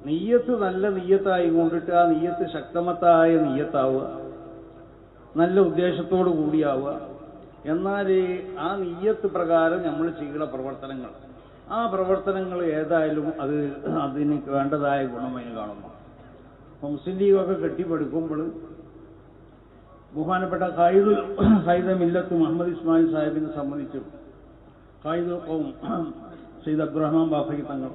നിയ്യത്ത് നല്ല നിയ്യത്തായി കൊണ്ടിട്ട് ആ നിയ്യത്ത് ശക്തമത്തായ നിയ്യത്താവുക, നല്ല ഉദ്ദേശത്തോടു കൂടിയാവുക. എന്നാൽ ആ നിയ്യത്ത് പ്രകാരം നമ്മൾ ചെയ്യുന്ന പ്രവർത്തനങ്ങൾ, ആ പ്രവർത്തനങ്ങൾ ഏതായാലും അതിന് വേണ്ടതായ ഗുണം അതിന് കാണുന്നു. മുസ്ലിം ലീഗൊക്കെ കെട്ടിപ്പടുക്കുമ്പോൾ ബഹുമാനപ്പെട്ട ഖായിദ മില്ലത്ത് മുഹമ്മദ് ഇസ്മായിൽ സാഹിബിനെ സംബന്ധിച്ചും ഖായിദുൽ ഖൗം സയ്യിദ് അബ്ദുറഹ്മാൻ ബാഫഖി തങ്ങൾ,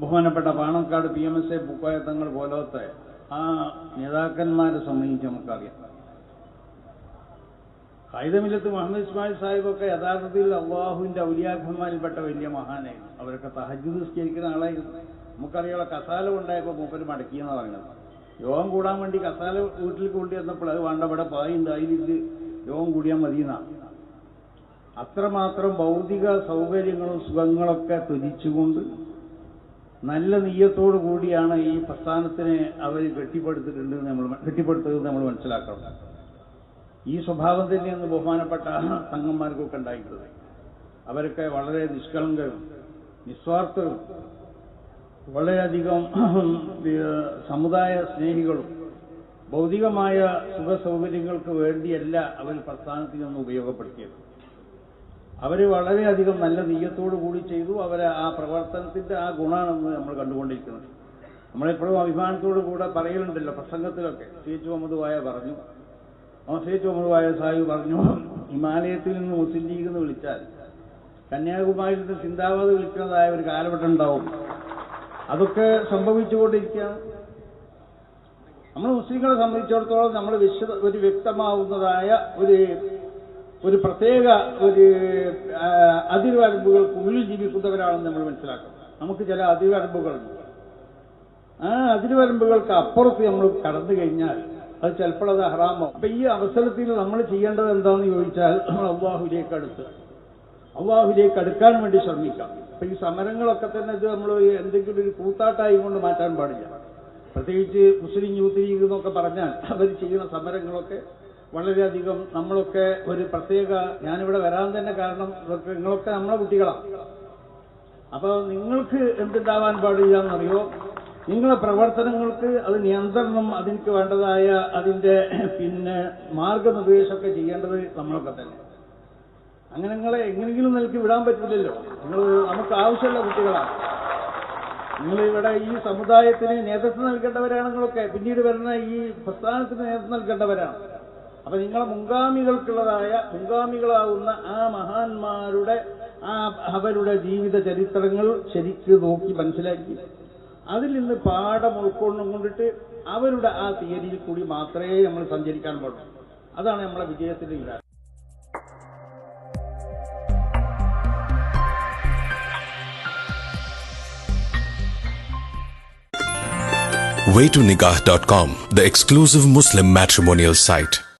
ബഹുമാനപ്പെട്ട പാണക്കാട് PMSA പൂക്കോയ തങ്ങൾ പോലത്തെ ആ നേതാക്കന്മാരെ സംബന്ധിച്ച് നമുക്കറിയാം. ഖായിദ മില്ലത്ത് മുഹമ്മദ് ഇസ്മായിൽ സാഹിബൊക്കെ യഥാർത്ഥത്തിൽ അള്ളാഹുവിൻ്റെ ഔലിയാക്കന്മാരിൽപ്പെട്ട വലിയ മഹാനായിരുന്നു. അവരൊക്കെ തഹജ്ജുദ് നിസ്കരിക്കുന്ന ആളായിരുന്നു. നമുക്കറിയാം, കസാല ഉണ്ടായപ്പോൾ മൂപ്പര് മടക്കിയെന്നാണ് പറയുന്നത്. യോഗം കൂടാൻ വേണ്ടി കസാല വീട്ടിൽ കൊണ്ടുവന്നപ്പോൾ അത് വേണ്ട, ഇവിടെ പായുണ്ട്, അതിലിട്ട് യോഗം കൂടിയാൽ മതിയെന്നാണ്. അത്രമാത്രം ഭൗതിക സൗകര്യങ്ങളും സുഖങ്ങളൊക്കെ ത്യജിച്ചുകൊണ്ട് നല്ല നീയത്തോടു കൂടിയാണ് ഈ പ്രസ്ഥാനത്തിനെ അവർ കെട്ടിപ്പടുത്തത് നമ്മൾ മനസ്സിലാക്കണം. ഈ സ്വഭാവം തന്നെയാണ് ബഹുമാനപ്പെട്ട സംഘന്മാർക്കൊക്കെ ഉണ്ടായിട്ടുള്ളത്. അവരൊക്കെ വളരെ നിഷ്കളങ്കരും നിസ്വാർത്ഥരും വളരെയധികം സമുദായ സ്നേഹികളും ഭൗതികമായ സുഖ സൗകര്യങ്ങൾക്ക് വേണ്ടിയല്ല അവർ പ്രസ്ഥാനത്തിൽ നിന്ന് ഉപയോഗപ്പെടുത്തിയത്. അവർ വളരെയധികം നല്ല നീയത്തോടു കൂടി ചെയ്തു. അവരെ ആ പ്രവർത്തനത്തിൻ്റെ ആ ഗുണമാണെന്ന് നമ്മൾ കണ്ടുകൊണ്ടിരിക്കുന്നത്. നമ്മളെപ്പോഴും അഭിമാനത്തോടു കൂടെ പറയലുണ്ടല്ലോ പ്രസംഗത്തിലൊക്കെ. CH മുഹമ്മദ് വായ പറഞ്ഞു, CH മുഹമ്മദ് വായ സാഹിബ് പറഞ്ഞു, ഹിമാലയത്തിൽ നിന്ന് മുസ്ലിം ലീഗ് എന്ന് വിളിച്ചാൽ കന്യാകുമാരിയിൽ നിന്ന് സിന്ദാബാദ് വിളിക്കുന്നതായ ഒരു കാലഘട്ടം ഉണ്ടാവും. അതൊക്കെ സംഭവിച്ചുകൊണ്ടിരിക്കുകയാണ്. നമ്മൾ മുസ്ലിങ്ങളെ സംബന്ധിച്ചിടത്തോളം നമ്മൾ ഒരു വ്യക്തമാവുന്നതായ ഒരു പ്രത്യേക അതിർവരമ്പുകൾക്കുള്ളിൽ ജീവിക്കുന്നവരാണെന്ന് നമ്മൾ മനസ്സിലാക്കണം. നമുക്ക് ചില അതിർവരമ്പുകളുണ്ട്. ആ അതിർവരമ്പുകൾക്ക് അപ്പുറത്ത് നമ്മൾ കടന്നു കഴിഞ്ഞാൽ അത് ചിലപ്പോൾ അത് ഹറാമോ. അപ്പൊ ഈ അവസരത്തിൽ നമ്മൾ ചെയ്യേണ്ടത് എന്താണെന്ന് ചോദിച്ചാൽ നമ്മൾ അള്ളാഹുവിലേക്ക് അടുക്കാൻ വേണ്ടി ശ്രമിക്കാം. അപ്പൊ ഈ സമരങ്ങളൊക്കെ തന്നെ ഇത് നമ്മൾ എന്തെങ്കിലും ഒരു കൂത്താട്ടായി കൊണ്ട് മാറ്റാൻ പാടില്ല. പ്രത്യേകിച്ച് മുസ്ലിം യൂത്ത് ലീഗ് എന്നൊക്കെ പറഞ്ഞാൽ അവർ ചെയ്യുന്ന സമരങ്ങളൊക്കെ വളരെയധികം നമ്മളൊക്കെ ഒരു പ്രത്യേക, ഞാനിവിടെ വരാൻ തന്നെ കാരണം നിങ്ങളൊക്കെ നമ്മളെ കുട്ടികളാണ്. അപ്പോൾ നിങ്ങൾക്ക് എന്തുണ്ടാവാൻ പാടില്ല എന്നറിയോ, നിങ്ങളെ പ്രവർത്തനങ്ങൾക്ക് അത് നിയന്ത്രണം, അതിന് വേണ്ടതായ അതിൻ്റെ മാർഗനിർദ്ദേശമൊക്കെ ചെയ്യേണ്ടത് നമ്മളൊക്കെ തന്നെ. അങ്ങനെ നിങ്ങളെ എങ്ങനെയെങ്കിലും നിലയ്ക്ക് വിടാൻ പറ്റില്ലല്ലോ. നമുക്ക് ആവശ്യമുള്ള കുട്ടികളാണ്. നിങ്ങളിവിടെ ഈ സമുദായത്തിന് നേതൃത്വം നൽകേണ്ടവരാണ്. നിങ്ങളൊക്കെ പിന്നീട് വരുന്ന ഈ പ്രസ്ഥാനത്തിന് നേതൃത്വം നൽകേണ്ടവരാണ്. അപ്പൊ നിങ്ങളെ മുൻഗാമികളാവുന്ന ആ മഹാന്മാരുടെ അവരുടെ ജീവിത ചരിത്രങ്ങൾ ശരിക്ക് നോക്കി മനസ്സിലാക്കി അതിൽ നിന്ന് പാഠം ഉൾക്കൊണ്ടുകൊണ്ടിട്ട് അവരുടെ ആ തിയറിയിൽ കൂടി മാത്രമേ നമ്മൾ സഞ്ചരിക്കാൻ പാടുള്ളൂ. അതാണ് നമ്മളെ വിജയത്തിന്റെ വികാരം. waytonikah.com, the exclusive Muslim matrimonial site.